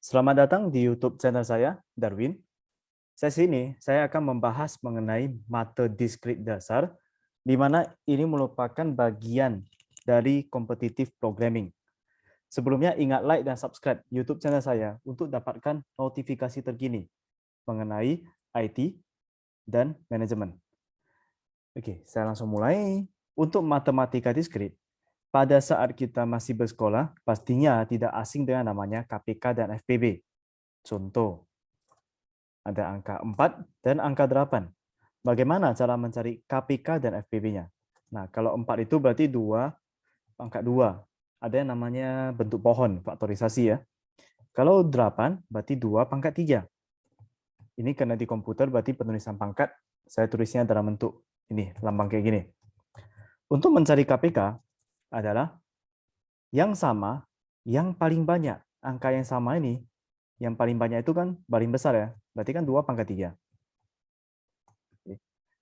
Selamat datang di YouTube channel saya, Darwin. Sesi ini saya akan membahas mengenai mata diskrit dasar, di mana ini merupakan bagian dari kompetitif programming. Sebelumnya ingat like dan subscribe YouTube channel saya untuk dapatkan notifikasi terkini mengenai IT dan manajemen. Oke, saya langsung mulai. Untuk matematika diskrit, pada saat kita masih bersekolah, pastinya tidak asing dengan namanya KPK dan FPB. Contoh, ada angka 4 dan angka 8. Bagaimana cara mencari KPK dan FPB-nya? Nah, kalau 4 itu berarti 2, pangkat 2. Ada yang namanya bentuk pohon, faktorisasi ya. Kalau 8, berarti 2 pangkat 3. Ini karena di komputer berarti penulisan pangkat, saya tulisnya dalam bentuk ini, lambang kayak gini. Untuk mencari KPK adalah yang sama, yang paling banyak. Angka yang sama ini, yang paling banyak itu kan paling besar ya. Berarti kan 2 pangkat 3.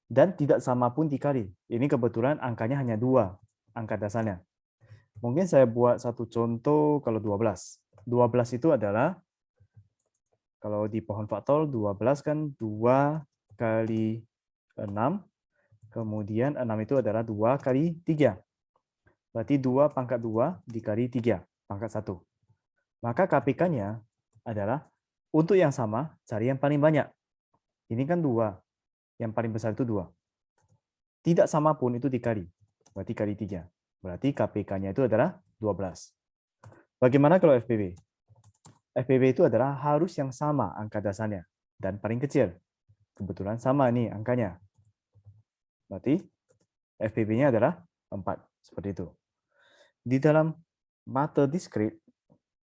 Dan tidak sama pun dikali. Ini kebetulan angkanya hanya 2, angka dasarnya. Mungkin saya buat satu contoh kalau 12. 12 itu adalah, kalau di pohon faktor, 12 kan 2 kali 6, kemudian 6 itu adalah 2 kali 3. Berarti 2 pangkat 2 dikali 3, pangkat 1. Maka KPK-nya adalah, untuk yang sama, cari yang paling banyak. Ini kan 2, yang paling besar itu 2. Tidak sama pun itu dikali, berarti kali 3. Berarti KPK-nya itu adalah 12. Bagaimana kalau FPB? FPB itu adalah harus yang sama angka dasarnya dan paling kecil. Kebetulan sama nih angkanya. Berarti FPB-nya adalah 4. Seperti itu. Di dalam mata diskrit,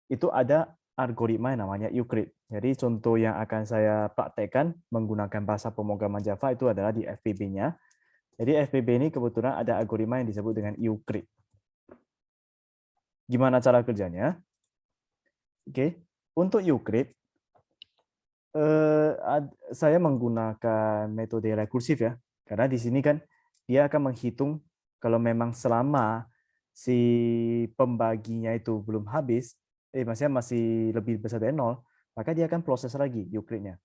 itu ada algoritma yang namanya Euclid. Jadi contoh yang akan saya praktekkan menggunakan bahasa pemrograman Java itu adalah di FPB-nya. Jadi FPB ini kebetulan ada algoritma yang disebut dengan Euclid. Gimana cara kerjanya? Oke, untuk Euclid, saya menggunakan metode rekursif ya, karena di sini kan dia akan menghitung kalau memang selama si pembaginya itu belum habis, maksudnya masih lebih besar dari 0, maka dia akan proses lagi Euclid-nya.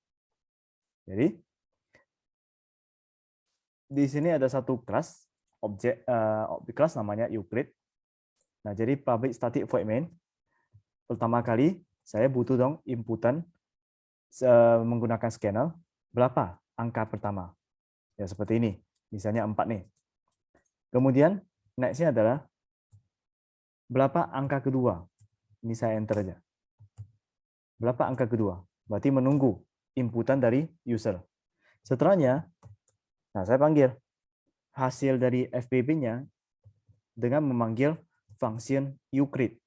Jadi di sini ada satu kelas objek kelas namanya Euclid. Nah, jadi public static void main. Pertama kali saya butuh dong inputan menggunakan scanner, berapa angka pertama? Ya seperti ini, misalnya 4 nih. Kemudian next-nya adalah berapa angka kedua? Ini saya enter aja. Berapa angka kedua? Berarti menunggu inputan dari user. Setelahnya, nah saya panggil hasil dari FPB-nya dengan memanggil function Euclid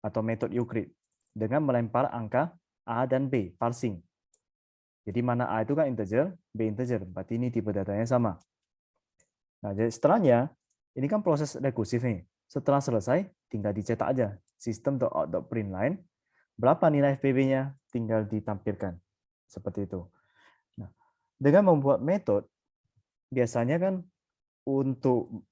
atau metode Euclid dengan melempar angka A dan B, parsing. Jadi mana A itu kan integer, B integer, berarti ini tipe datanya sama. Nah, jadi setelahnya, ini kan proses rekursif nih. Setelah selesai, tinggal dicetak aja. System.out.println, berapa nilai FPB-nya, tinggal ditampilkan. Seperti itu. Nah, dengan membuat metode, biasanya kan untuk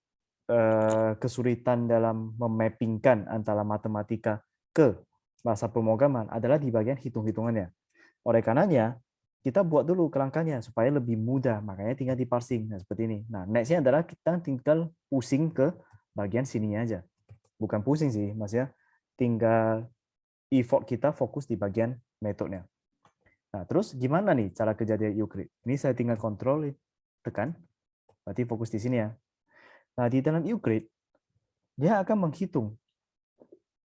kesulitan dalam memappingkan antara matematika ke bahasa pemrograman adalah di bagian hitung-hitungannya. Oleh karenanya, kita buat dulu kerangkanya supaya lebih mudah, makanya tinggal di parsing. Nah, seperti ini. Nah, next-nya adalah kita tinggal pusing ke bagian sininya aja. Bukan pusing sih, maksudnya tinggal effort kita fokus di bagian metodenya. Nah, terus gimana nih cara kerja dari Euclid? Ini saya tinggal kontrol, tekan, berarti fokus di sini ya. Nah, di dalam Euclid, dia akan menghitung.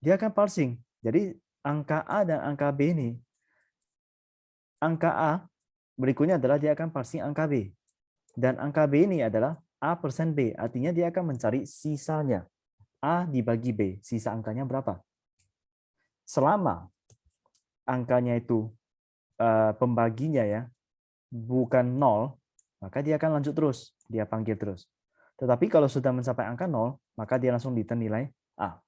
Dia akan parsing. Jadi, angka A dan angka B ini, angka A berikutnya adalah dia akan parsing angka B. Dan angka B ini adalah A persen B. Artinya dia akan mencari sisanya. A dibagi B. Sisa angkanya berapa? Selama angkanya itu pembaginya ya bukan 0, maka dia akan lanjut terus. Dia panggil terus. Tetapi kalau sudah mencapai angka 0, maka dia langsung return nilai A.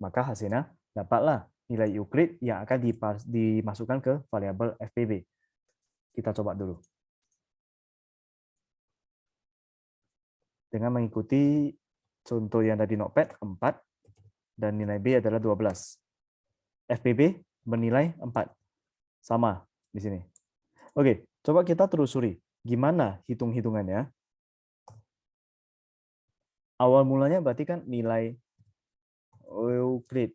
Maka hasilnya dapatlah nilai Euclid yang akan dimasukkan ke variabel FPB. Kita coba dulu. Dengan mengikuti contoh yang tadi Notepad 4 dan nilai B adalah 12. FPB bernilai 4. Sama di sini. Oke, coba kita telusuri. Gimana hitung-hitungannya? Awal mulanya berarti kan nilai Euclid.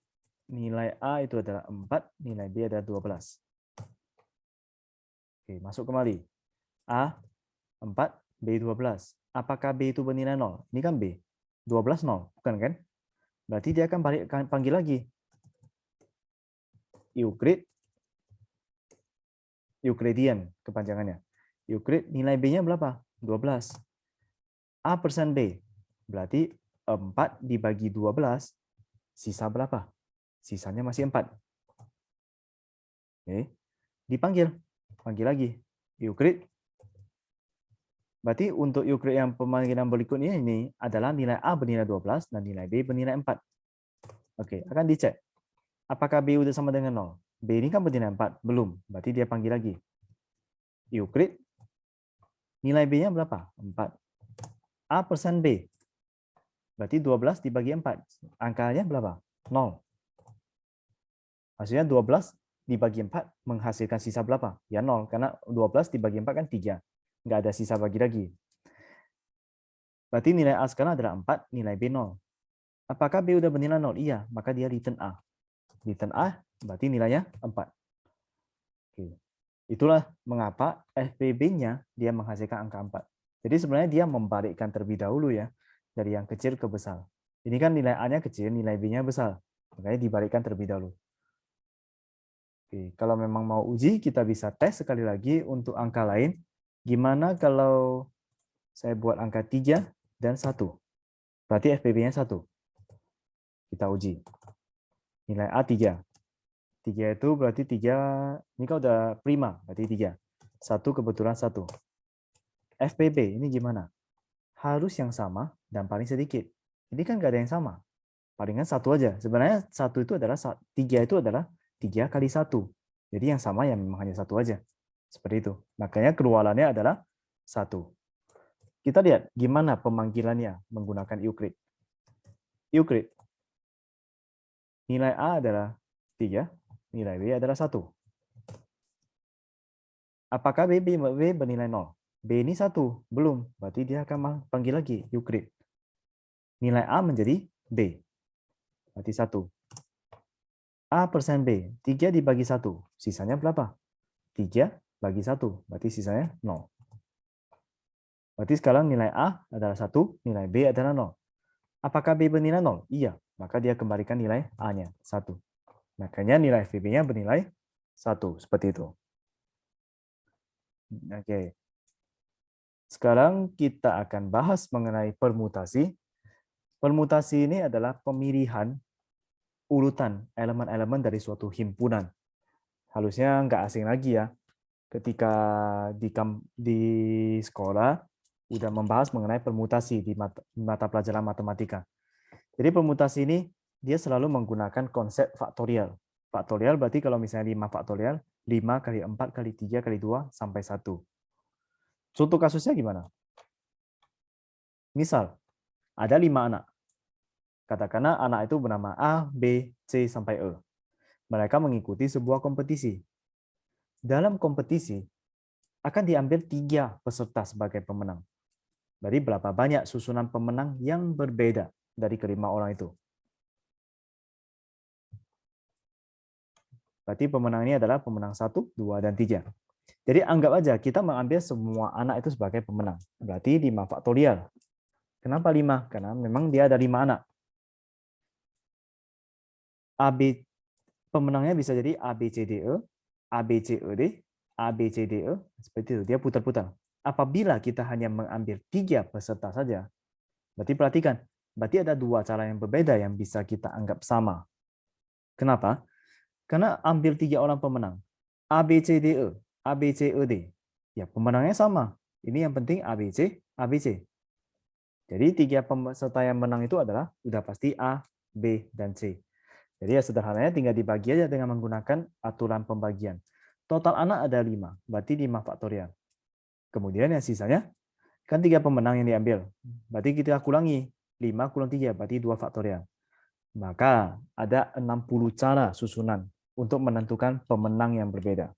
Nilai A itu adalah 4, nilai B adalah 12. Oke, masuk kembali. A 4, B 12. Apakah B itu bernilai 0? Ini kan B. 12 0, bukan kan? Berarti dia akan panggil lagi. Euclidean kepanjangannya. Euclid nilai B-nya berapa? 12. A persen B. Berarti 4 dibagi 12, sisa berapa? Sisanya masih 4. Oke. Dipanggil. Panggil lagi. Euclid. Berarti untuk Euclid yang pemanggilan berikutnya ini adalah nilai A bernilai 12 dan nilai B bernilai 4. Oke, akan dicek. Apakah B udah sama dengan 0? B ini kan bernilai 4. Belum. Berarti dia panggil lagi. Euclid. Nilai B-nya berapa? 4. A persen B. Berarti 12 dibagi 4. Angkanya berapa? 0. Maksudnya 12 dibagi 4 menghasilkan sisa berapa? Ya 0. Karena 12 dibagi 4 kan 3. Nggak ada sisa bagi lagi. Berarti nilai A sekarang adalah 4, nilai B 0. Apakah B udah bernilai 0? Iya. Maka dia return A. Return A berarti nilainya 4. Oke. Itulah mengapa FPB-nya dia menghasilkan angka 4. Jadi sebenarnya dia membalikkan terlebih dahulu ya. Dari yang kecil ke besar. Ini kan nilai A-nya kecil, nilai B-nya besar. Makanya dibalikkan terlebih dahulu. Oke, kalau memang mau uji, kita bisa tes sekali lagi untuk angka lain. Gimana kalau saya buat angka 3 dan 1? Berarti FPB-nya 1. Kita uji. Nilai A 3. 3 itu berarti 3, ini kan udah prima, berarti 3. 1 kebetulan 1. FPB ini gimana? Harus yang sama dan paling sedikit. Ini kan nggak ada yang sama. Palingan 1 aja. Sebenarnya 1 itu adalah 3 itu adalah 3 kali 1. Jadi yang sama yang memang hanya 1 aja. Seperti itu. Makanya keluarannya adalah 1. Kita lihat gimana pemanggilannya menggunakan Euclid. Euclid. Nilai A adalah 3, nilai B adalah 1. Apakah B bernilai 0? B ini 1, belum. Berarti dia akan panggil lagi Euclid. Nilai A menjadi B. Berarti 1. A persen B. 3 dibagi 1. Sisanya berapa? 3 bagi 1. Berarti sisanya 0. Berarti sekarang nilai A adalah 1, nilai B adalah 0. Apakah B bernilai 0? Iya. Maka dia kembalikan nilai A-nya, 1. Makanya nilai VB-nya bernilai 1. Seperti itu. Oke. Sekarang kita akan bahas mengenai permutasi. Permutasi ini adalah pemilihan urutan elemen-elemen dari suatu himpunan. Harusnya nggak asing lagi ya. Ketika di sekolah, udah membahas mengenai permutasi di mata pelajaran matematika. Jadi permutasi ini dia selalu menggunakan konsep faktorial. Faktorial berarti kalau misalnya 5 faktorial, 5 kali 4 kali 3 kali 2 sampai 1. Contoh kasusnya gimana? Misal, ada 5 anak. Katakanlah anak itu bernama A, B, C, sampai E. Mereka mengikuti sebuah kompetisi. Dalam kompetisi, akan diambil 3 peserta sebagai pemenang. Jadi berapa banyak susunan pemenang yang berbeda dari kelima orang itu? Berarti pemenang ini adalah pemenang 1, 2, dan 3. Jadi anggap aja kita mengambil semua anak itu sebagai pemenang. Berarti 5 faktorial. Kenapa 5? Karena memang dia ada 5 anak. AB pemenangnya bisa jadi A, B, C, D, E, A, B, C, E, D, A, B, C, D, E. Seperti itu, dia putar-putar. Apabila kita hanya mengambil 3 peserta saja, berarti perhatikan, berarti ada 2 cara yang berbeda yang bisa kita anggap sama. Kenapa? Karena ambil 3 orang pemenang. A, B, C, D, E. A, B, C, E, D. Ya, pemenangnya sama. Ini yang penting A, B, C, A, B, C. Jadi 3 peserta yang menang itu adalah udah pasti A, B, dan C. Jadi ya sederhananya tinggal dibagi aja dengan menggunakan aturan pembagian. Total anak ada 5, berarti 5 faktorial. Kemudian yang sisanya, kan 3 pemenang yang diambil. Berarti kita kurangi, 5 kurang 3, berarti 2 faktorial. Maka ada 60 cara susunan untuk menentukan pemenang yang berbeda.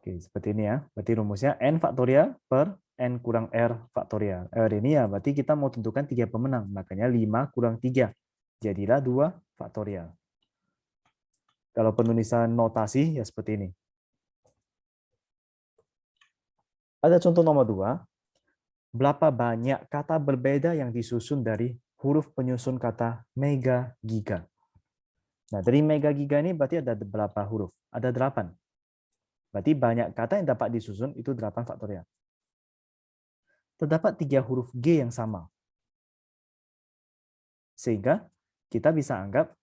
Oke, seperti ini ya. Berarti rumusnya n faktorial per n kurang r faktorial. R ini ya berarti kita mau tentukan 3 pemenang. Makanya 5 kurang 3. Jadilah 2 faktorial. Kalau penulisan notasi ya seperti ini. Ada contoh nomor 2. Berapa banyak kata berbeda yang disusun dari huruf penyusun kata mega giga? Nah, dari mega giga ini berarti ada berapa huruf? Ada 8. Berarti banyak kata yang dapat disusun itu 8 faktorial. Terdapat 3 huruf G yang sama. Sehingga kita bisa anggap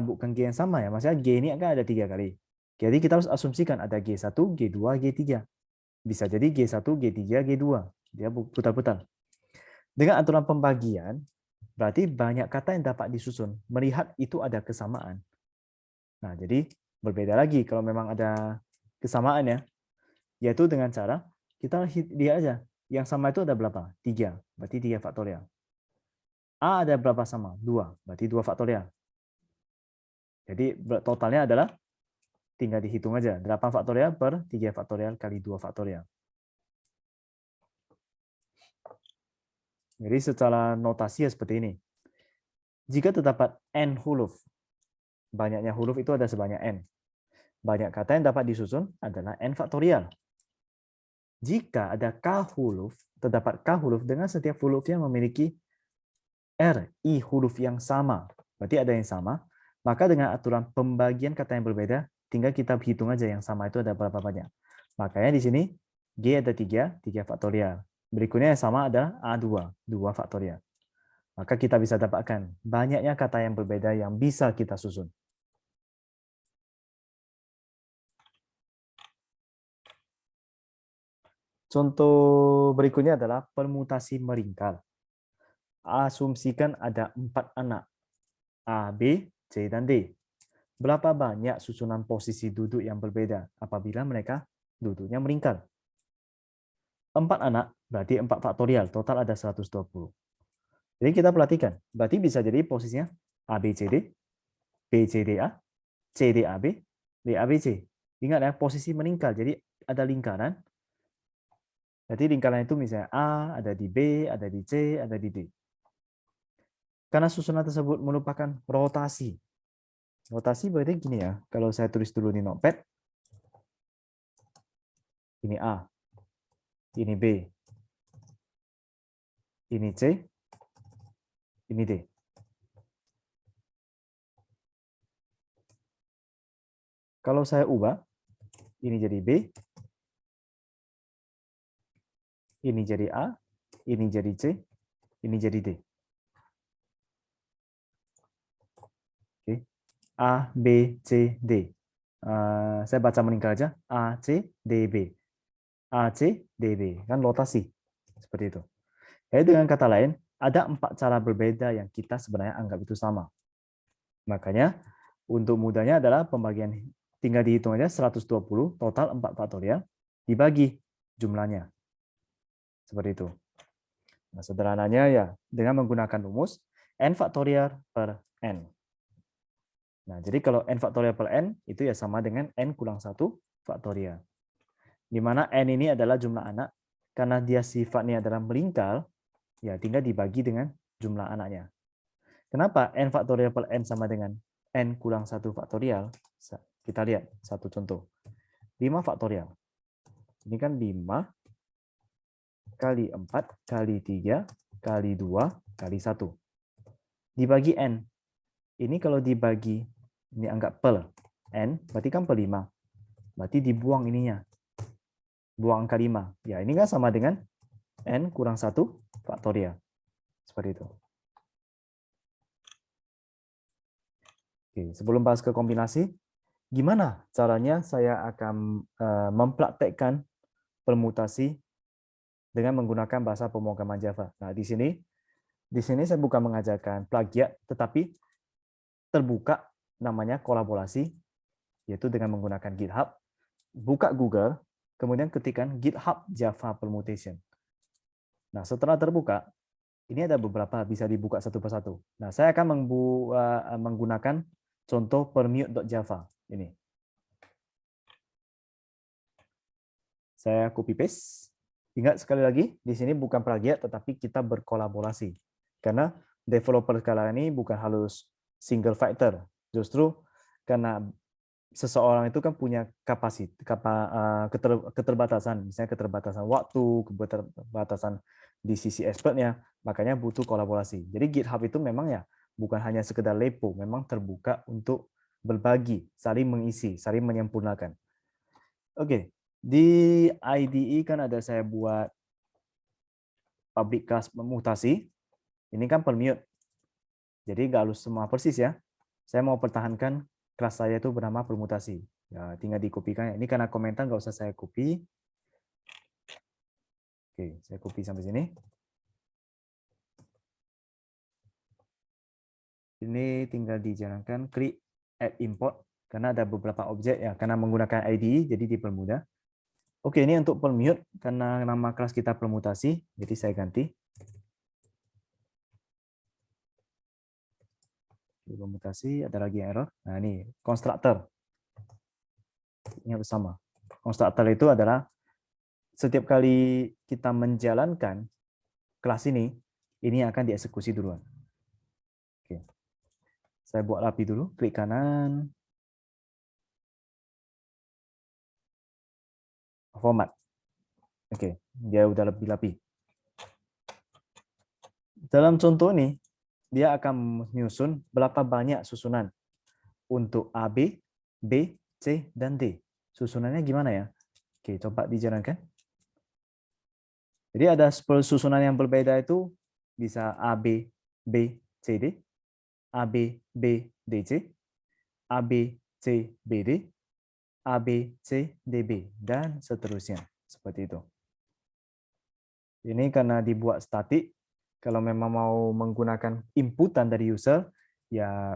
bukan G yang sama ya. Maksudnya G ini akan ada 3 kali. Jadi kita harus asumsikan ada G1, G2, G3. Bisa jadi G1, G3, G2. Dia putar-putar. Dengan aturan pembagian, berarti banyak kata yang dapat disusun. Melihat itu ada kesamaan. Nah, jadi berbeda lagi kalau memang ada kesamaan ya. Yaitu dengan cara kita lihat aja. Yang sama itu ada berapa? 3. Berarti 3 faktorial. A ada berapa sama? 2. Berarti 2 faktorial. Jadi totalnya adalah tinggal dihitung aja. 8 faktorial per 3 faktorial kali 2 faktorial. Jadi secara notasi ya seperti ini. Jika terdapat n huruf, banyaknya huruf itu ada sebanyak n. Banyak kata yang dapat disusun adalah n faktorial. Jika ada k huruf, terdapat k huruf dengan setiap hurufnya memiliki i huruf yang sama. Berarti ada yang sama. Maka dengan aturan pembagian kata yang berbeda, tinggal kita hitung aja yang sama itu ada berapa banyak. Makanya di sini G ada 3, 3 faktorial. Berikutnya yang sama ada A2, 2 faktorial. Maka kita bisa dapatkan banyaknya kata yang berbeda yang bisa kita susun. Contoh berikutnya adalah permutasi meringkal. Asumsikan ada 4 anak, A, B, C, dan D. Berapa banyak susunan posisi duduk yang berbeda apabila mereka duduknya meringkal? 4 anak berarti 4 faktorial, total ada 120. Jadi kita perhatikan, berarti bisa jadi posisinya A, B, C, D, B, C, D, A, C, D, A, B, D, A, B, C. Ingat ya, posisi meningkat. Jadi ada lingkaran. Jadi lingkaran itu misalnya A, ada di B, ada di C, ada di D. Karena susunan tersebut merupakan rotasi. Rotasi berarti gini ya, kalau saya tulis dulu di notepad, ini A, ini B, ini C, ini D. Kalau saya ubah, ini jadi B, ini jadi A, ini jadi C, ini jadi D. Oke. A, B, C, D. Saya baca meningkat aja. A, C, D, B. A, C, D, B. Kan rotasi. Seperti itu. Jadi dengan kata lain, ada 4 cara berbeda yang kita sebenarnya anggap itu sama. Makanya, untuk mudahnya adalah pembagian, tinggal dihitung aja 120, total 4 faktorial, dibagi jumlahnya. Seperti itu. Nah, sederhananya ya, dengan menggunakan rumus n faktorial per n. Nah, jadi kalau n faktorial per n, itu ya sama dengan n kurang 1 faktorial. Di mana n ini adalah jumlah anak, karena dia sifatnya adalah melingkar, ya tinggal dibagi dengan jumlah anaknya. Kenapa n faktorial per n sama dengan n kurang 1 faktorial? Kita lihat satu contoh. 5 faktorial. Ini kan 5 kali 4 kali 3 kali 2 kali 1. Dibagi n. Ini kalau dibagi, ini anggap per n, berarti kan per 5. Berarti dibuang ininya. Buang angka 5. Ya, ini kan sama dengan n kurang 1 faktorial. Seperti itu. Oke, sebelum bahas ke kombinasi, gimana caranya saya akan mempraktekkan permutasi dengan menggunakan bahasa pemrograman Java. Nah, di sini saya bukan mengajarkan plagiat, tetapi terbuka namanya kolaborasi, yaitu dengan menggunakan GitHub. Buka Google, kemudian ketikkan GitHub Java Permutation. Nah, setelah terbuka, Ini ada beberapa, bisa dibuka satu persatu. Nah, saya akan menggunakan contoh permute.java ini. Saya copy paste. Ingat sekali lagi, di sini bukan plagiat, tetapi kita berkolaborasi. Karena developer sekarang ini bukan harus single factor. Justru karena seseorang itu kan punya keterbatasan, misalnya keterbatasan waktu, keterbatasan di sisi expertnya, makanya butuh kolaborasi. Jadi GitHub itu memang ya bukan hanya sekedar repo, memang terbuka untuk berbagi, saling mengisi, saling menyempurnakan. Oke, di IDE kan ada saya buat public class mutasi. Ini kan permute. Jadi nggak harus semua persis ya. Saya mau pertahankan kelas saya itu bernama permutasi. Ya, tinggal dikopikan. Ini karena komentar nggak usah saya copy. Oke, saya copy sampai sini. Ini tinggal dijalankan, klik add import karena ada beberapa objek ya. Karena menggunakan IDE jadi dipermudah. Oke, ini untuk permute karena nama kelas kita permutasi, jadi saya ganti. Permutasi, ada lagi yang error. Nah, ini constructor. Ini harus sama. Constructor itu adalah setiap kali kita menjalankan kelas ini akan dieksekusi duluan. Oke. Saya buat rapi dulu, klik kanan. Format. Oke, dia udah lebih rapi. Dalam contoh ini, dia akan menyusun berapa banyak susunan untuk AB, B, C, dan D. Susunannya gimana ya? Oke, coba dijalankan. Jadi ada susunan yang berbeda itu bisa AB, B, C, D, AB, B, DC, AB, C, BD, AB, C, DB, dan seterusnya. Seperti itu. Ini karena dibuat statik, kalau memang mau menggunakan inputan dari user, ya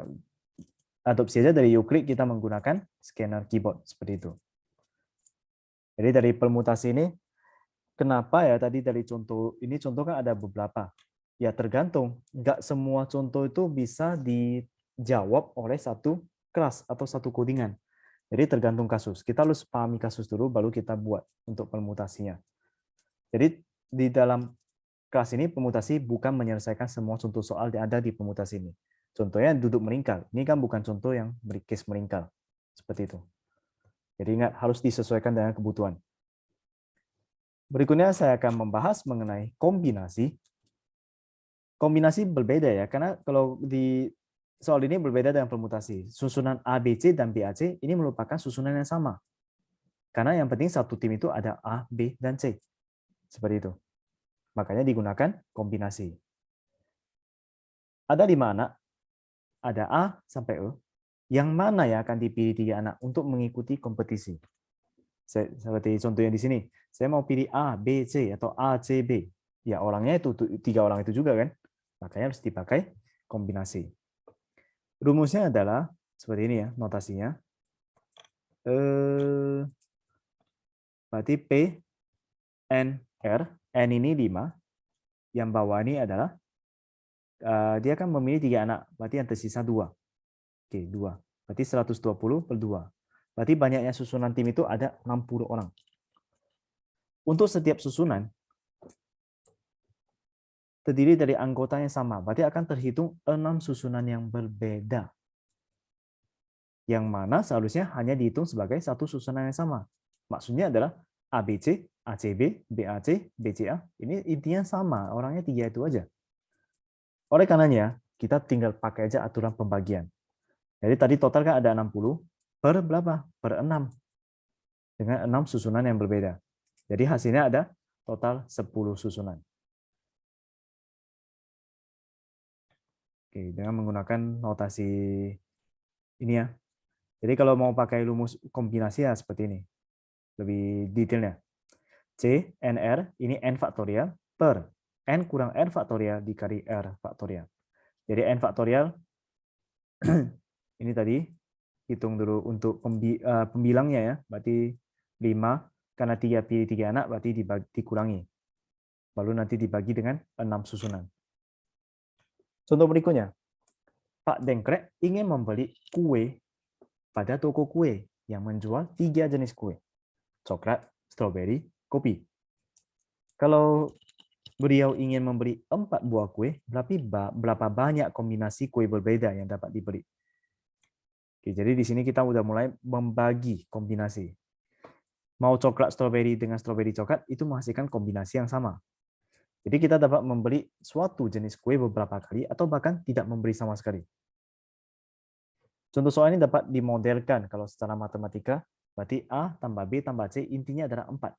adopsi saja dari Euclid kita menggunakan scanner keyboard, seperti itu. Jadi dari permutasi ini, kenapa ya tadi dari contoh, ini contoh kan ada beberapa. Ya tergantung, nggak semua contoh itu bisa dijawab oleh satu kelas atau satu codingan. Jadi tergantung kasus. Kita harus pahami kasus dulu, baru kita buat untuk permutasinya. Jadi di dalam kelas ini permutasi bukan menyelesaikan semua contoh soal yang ada di permutasi ini. Contohnya duduk melingkar. Ini kan bukan contoh yang case melingkar. Seperti itu. Jadi ingat, harus disesuaikan dengan kebutuhan. Berikutnya saya akan membahas mengenai kombinasi. Kombinasi berbeda ya, karena kalau di soal ini berbeda dengan permutasi. Susunan ABC dan BAC ini merupakan susunan yang sama. Karena yang penting satu tim itu ada A, B, dan C. Seperti itu. Makanya digunakan kombinasi. Ada 5 anak, ada A sampai E. Yang mana yang akan dipilih 3 anak untuk mengikuti kompetisi? Seperti contohnya di sini. Saya mau pilih A, B, C, atau A, C, B. Ya orangnya itu 3 orang itu juga kan. Makanya harus dipakai kombinasi. Rumusnya adalah seperti ini ya, notasinya. Berarti P, N, R. N ini 5. Yang bawah ini adalah dia akan memilih 3 anak. Berarti yang tersisa 2. Oke, 2. Berarti 120 per 2. Berarti banyaknya susunan tim itu ada 60 orang. Untuk setiap susunan, terdiri dari anggota yang sama. Berarti akan terhitung 6 susunan yang berbeda. Yang mana seharusnya hanya dihitung sebagai satu susunan yang sama. Maksudnya adalah ABC, ACB, BAC, BCA. Ini intinya sama, orangnya 3 itu aja. Oleh karenanya, kita tinggal pakai aja aturan pembagian. Jadi tadi total kan ada 60 per berapa? Per 6. Dengan 6 susunan yang berbeda. Jadi hasilnya ada total 10 susunan. Oke, dengan menggunakan notasi ini ya. Jadi kalau mau pakai rumus kombinasi ya seperti ini. Lebih detailnya. C, NR, ini N faktorial per N kurang R faktorial dikali R faktorial. Jadi N faktorial, ini tadi, hitung dulu untuk pembilangnya ya, berarti 5, karena 3 pilih 3 anak, berarti dikurangi. Lalu nanti dibagi dengan 6 susunan. Contoh berikutnya, Pak Dengkrek ingin membeli kue pada toko kue yang menjual 3 jenis kue, coklat, stroberi, kopi. Kalau beliau ingin membeli 4 buah kue, berapa banyak kombinasi kue berbeda yang dapat dibeli? Oke, jadi di sini kita udah mulai membagi kombinasi. Mau coklat stroberi dengan stroberi coklat, itu menghasilkan kombinasi yang sama. Jadi kita dapat membeli suatu jenis kue beberapa kali atau bahkan tidak membeli sama sekali. Contoh soal ini dapat dimodelkan kalau secara matematika, berarti A tambah B tambah C intinya adalah 4.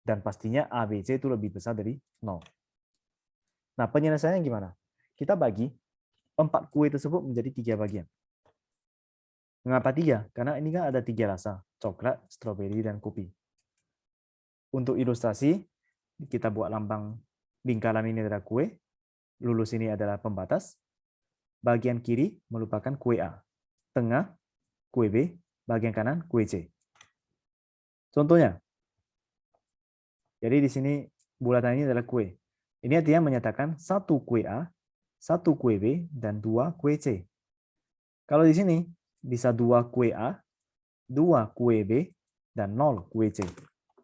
Dan pastinya A, B, C itu lebih besar dari 0. Nah, penyelesaiannya gimana? Kita bagi 4 kue tersebut menjadi 3 bagian. Mengapa 3? Karena ini kan ada 3 rasa, coklat, stroberi, dan kopi. Untuk ilustrasi, kita buat lambang lingkaran ini adalah kue, lulus ini adalah pembatas, bagian kiri merupakan kue A, tengah kue B, bagian kanan kue C. Contohnya, jadi di sini bulatan ini adalah kue. Ini artinya menyatakan 1 kue A, 1 kue B, dan 2 kue C. Kalau di sini bisa 2 kue A, 2 kue B, dan 0 kue C.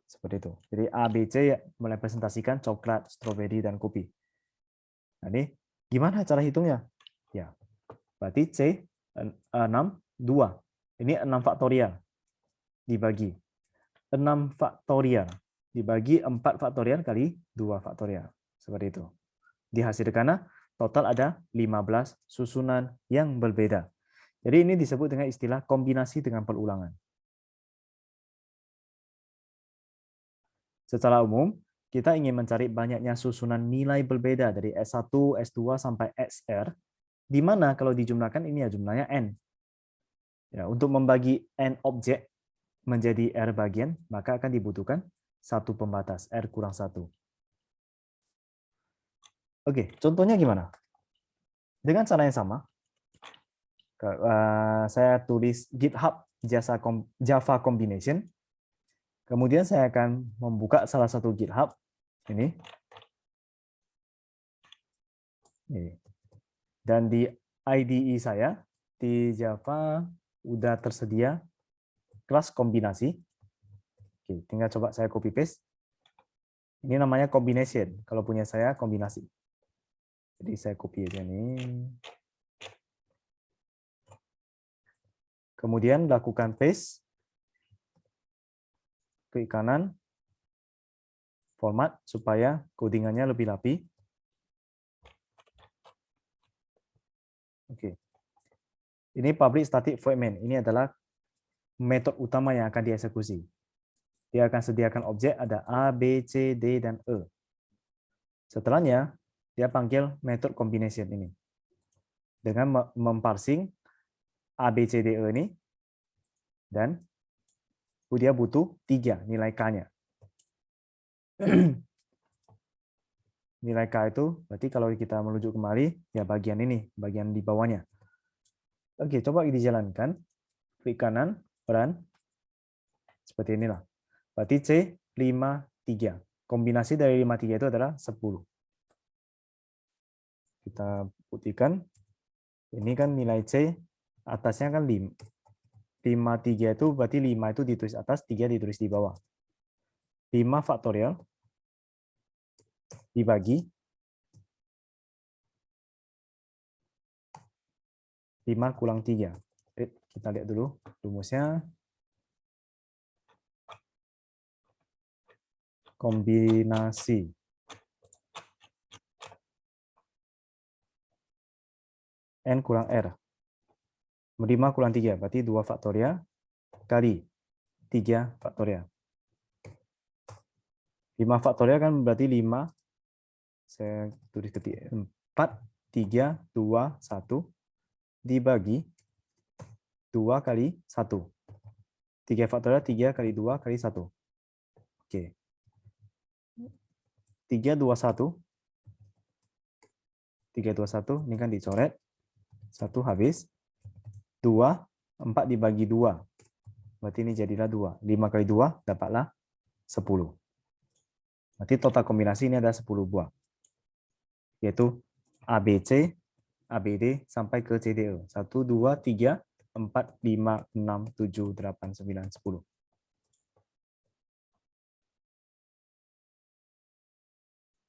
Seperti itu. Jadi A, B, C merepresentasikan coklat, stroberi, dan kopi. Nah, ini gimana cara hitungnya? Ya, berarti C 6, 2. Ini 6 faktorial dibagi 6 faktorial dibagi 4 faktorial kali 2 faktorial. Seperti itu. Dihasilkan total ada 15 susunan yang berbeda. Jadi ini disebut dengan istilah kombinasi dengan perulangan. Secara umum, kita ingin mencari banyaknya susunan nilai berbeda dari S1, S2, sampai XR, di mana kalau dijumlahkan ini ya jumlahnya N. Ya, untuk membagi N objek menjadi R bagian, maka akan dibutuhkan satu pembatas, R kurang 1. Oke, contohnya gimana? Dengan cara yang sama, saya tulis GitHub Java Combination. Kemudian saya akan membuka salah satu GitHub ini. Dan di IDE saya di Java udah tersedia kelas kombinasi. Oke, tinggal coba saya copy paste. Ini namanya combination. Kalau punya saya kombinasi. Jadi saya copy aja nih. Kemudian lakukan paste. Klik kanan, format supaya codingannya lebih rapi. Oke. Ini public static void main. Ini adalah metode utama yang akan dieksekusi. Dia akan sediakan objek ada A, B, C, D, dan E. Setelahnya, dia panggil metode combination ini. Dengan memparsing A, B, C, D, E ini. Dan dia butuh 3 nilai K-nya. Nilai K itu berarti kalau kita menuju kemari, ya bagian ini, bagian di bawahnya. Oke, coba dijalankan. Klik kanan, run. Seperti inilah. Berarti C 53. Kombinasi dari 53 itu adalah 10. Kita putihkan. Ini kan nilai C, atasnya kan 5. 53 itu berarti 5 itu ditulis atas, 3 ditulis di bawah. 5 faktorial dibagi 5 kurang 3. Kita lihat dulu rumusnya. Kombinasi N kurang R. 5 kurang 3, berarti 2 faktorial kali 3 faktorial. 5 faktorial kan berarti 5, saya tulis ketik 4, 3, 2, 1, dibagi 2 kali 1. 3 faktorial 3 kali 2 kali 1. Oke. 3, 2, 1. 3, 2, 1, ini kan dicoret. 1 habis. 2, 4 dibagi 2. Berarti ini jadilah 2. 5 kali 2 dapatlah 10. Berarti total kombinasi ini ada 10 buah. Yaitu ABC, ABD sampai ke CDE. 1, 2, 3, 4, 5, 6, 7, 8, 9, 10.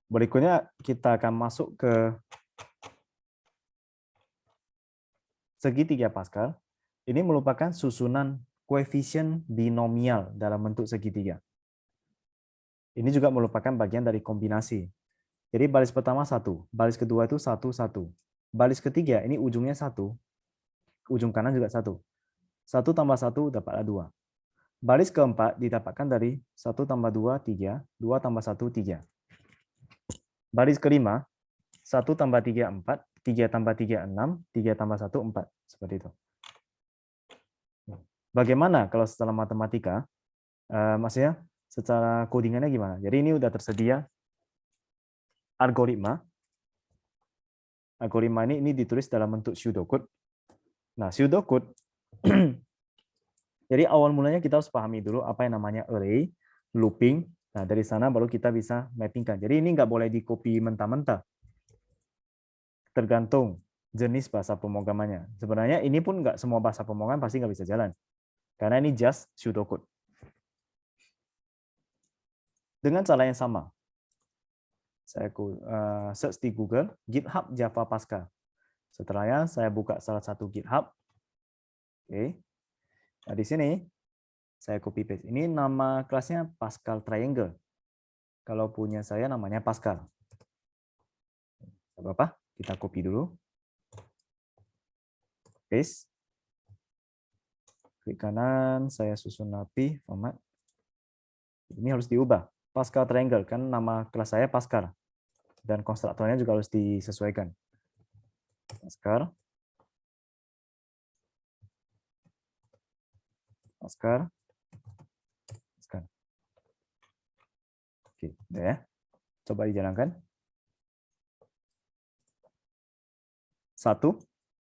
Berikutnya kita akan masuk ke segitiga Pascal. Ini merupakan susunan koefisien binomial dalam bentuk segitiga. Ini juga merupakan bagian dari kombinasi. Jadi baris pertama 1, baris kedua itu 1, 1. Baris ketiga ini ujungnya 1, ujung kanan juga 1. 1 tambah 1 dapatlah 2. Baris keempat didapatkan dari 1 tambah 2, 3. 2 tambah 1, 3. Baris kelima, 1 tambah 3, 4. 3 tambah 3, 6. 3 tambah 1, 4. Seperti itu. Bagaimana kalau setelah matematika? Maksudnya secara codingannya gimana? Jadi ini udah tersedia algoritma. Algoritma ini ditulis dalam bentuk pseudocode. Nah, pseudocode. Jadi awal mulanya kita harus pahami dulu apa yang namanya array, looping. Nah, dari sana baru kita bisa mappingkan. Jadi ini nggak boleh di-copy mentah-mentah. Tergantung jenis bahasa pemrogramannya. Sebenarnya ini pun nggak semua bahasa pemrograman pasti nggak bisa jalan. Karena ini just pseudocode. Dengan cara yang sama, saya search di Google, GitHub Java Pascal. Setelahnya saya buka salah satu GitHub. Oke. Nah, di sini saya copy paste. Ini nama kelasnya Pascal Triangle. Kalau punya saya namanya Pascal. Apa-apa? Kita copy dulu. Paste. Klik kanan, saya susun rapi format. Ini harus diubah. Pascal Triangle, kan nama kelas saya Pascal. Dan konstruktornya juga harus disesuaikan. Pascal. Pascal. Pascal. Oke, udah ya. Coba dijalankan. 1,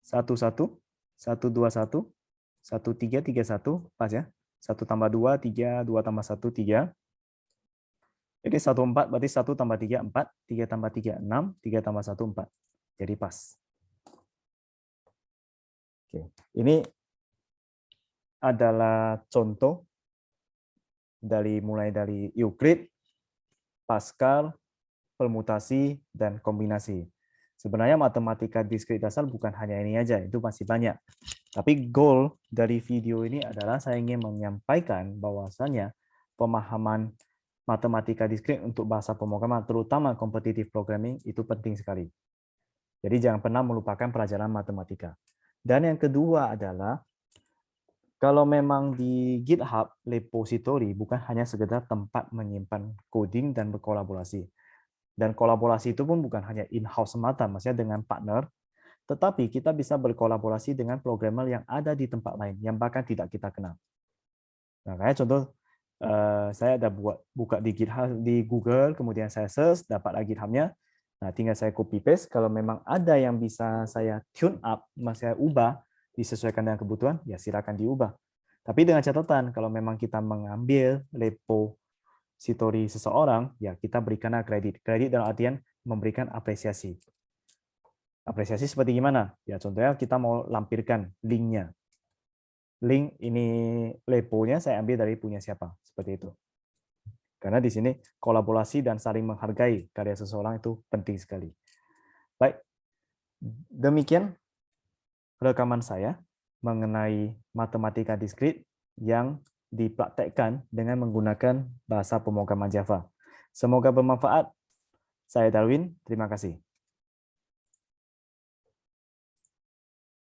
1, 1, 1, 2, 1, 1, 3, 3, 1, pas ya. 1 tambah 2, 3, 2 tambah 1, 3. Jadi 1, 4, berarti 1 tambah 3, 4. 3 tambah 3, 6. 3 tambah 1, 4. Jadi pas. Oke. Ini adalah contoh mulai dari Euclid, Pascal, permutasi, dan kombinasi. Sebenarnya matematika diskrit dasar bukan hanya ini aja, itu masih banyak. Tapi goal dari video ini adalah saya ingin menyampaikan bahwasannya pemahaman matematika diskrit untuk bahasa pemrograman, terutama competitive programming, itu penting sekali. Jadi jangan pernah melupakan pelajaran matematika. Dan yang kedua adalah, kalau memang di GitHub repository bukan hanya sekedar tempat menyimpan coding dan berkolaborasi. Dan kolaborasi itu pun bukan hanya in-house semata, maksudnya dengan partner, tetapi kita bisa berkolaborasi dengan programmer yang ada di tempat lain, yang bahkan tidak kita kenal. Nah, kayak contoh, saya ada buka di GitHub di Google, kemudian saya search, dapat GitHub-nya. Nah, tinggal saya copy paste. Kalau memang ada yang bisa saya tune up, saya ubah, disesuaikan dengan kebutuhan, ya silakan diubah. Tapi dengan catatan, kalau memang kita mengambil repository seseorang, ya kita berikan kredit. Kredit dalam artian memberikan apresiasi. Apresiasi seperti gimana? Ya contohnya kita mau lampirkan linknya. Link ini repo-nya saya ambil dari punya siapa, seperti itu. Karena di sini kolaborasi dan saling menghargai karya seseorang itu penting sekali. Baik, demikian rekaman saya mengenai matematika diskrit yang dipraktekkan dengan menggunakan bahasa pemrograman Java. Semoga bermanfaat. Saya Darwin, terima kasih.